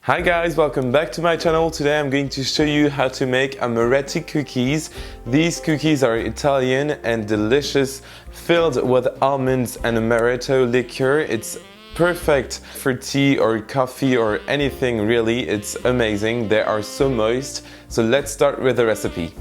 Hi guys, welcome back to my channel. Today I'm going to show you how to make Amaretti cookies. These cookies are Italian and delicious, filled with almonds and Amaretto liqueur. It's perfect for tea or coffee or anything really. It's amazing. They are so moist. So let's start with the recipe.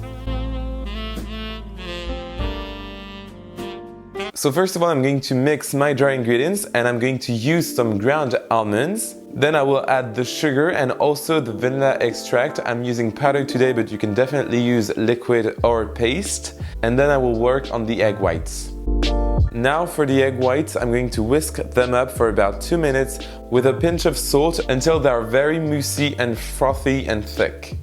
So first of all, I'm going to mix my dry ingredients and I'm going to use some ground almonds. Then I will add the sugar and also the vanilla extract. I'm using powder today, but you can definitely use liquid or paste. And then I will work on the egg whites. Now for the egg whites, I'm going to whisk them up for about 2 minutes with a pinch of salt until they are very moussey and frothy and thick.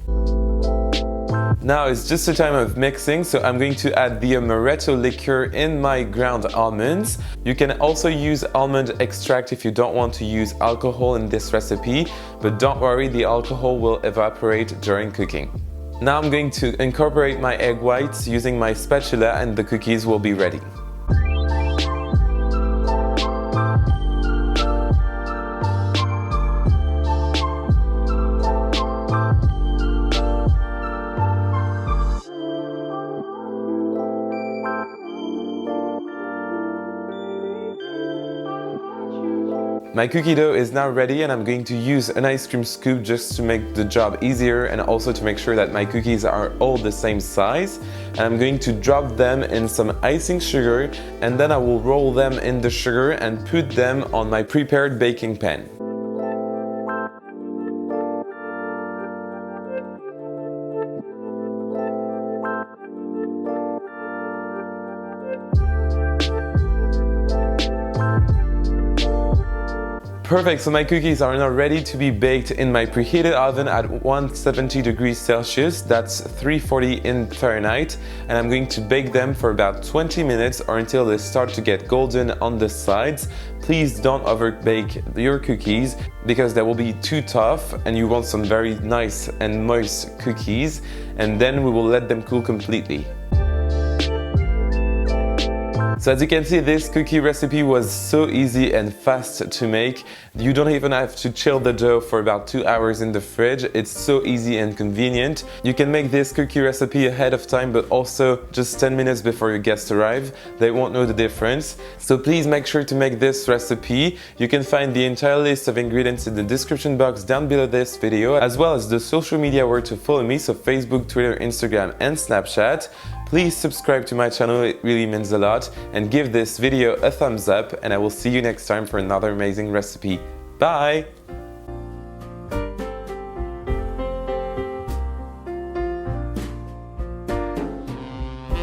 Now it's just a time of mixing, so I'm going to add the Amaretto liqueur in my ground almonds. You can also use almond extract if you don't want to use alcohol in this recipe, but don't worry, the alcohol will evaporate during cooking. Now I'm going to incorporate my egg whites using my spatula and the cookies will be ready. My cookie dough is now ready and I'm going to use an ice cream scoop just to make the job easier and also to make sure that my cookies are all the same size. And I'm going to drop them in some icing sugar and then I will roll them in the sugar and put them on my prepared baking pan. Perfect, so my cookies are now ready to be baked in my preheated oven at 170 degrees Celsius, that's 340 in Fahrenheit, and I'm going to bake them for about 20 minutes or until they start to get golden on the sides. Please don't overbake your cookies because they will be too tough and you want some very nice and moist cookies, and then we will let them cool completely. So as you can see, this cookie recipe was so easy and fast to make. You don't even have to chill the dough for about 2 hours in the fridge. It's so easy and convenient. You can make this cookie recipe ahead of time, but also just 10 minutes before your guests arrive. They won't know the difference. So please make sure to make this recipe. You can find the entire list of ingredients in the description box down below this video, as well as the social media where to follow me, so Facebook, Twitter, Instagram, and Snapchat. Please subscribe to my channel, it really means a lot, and give this video a thumbs up, and I will see you next time for another amazing recipe. Bye!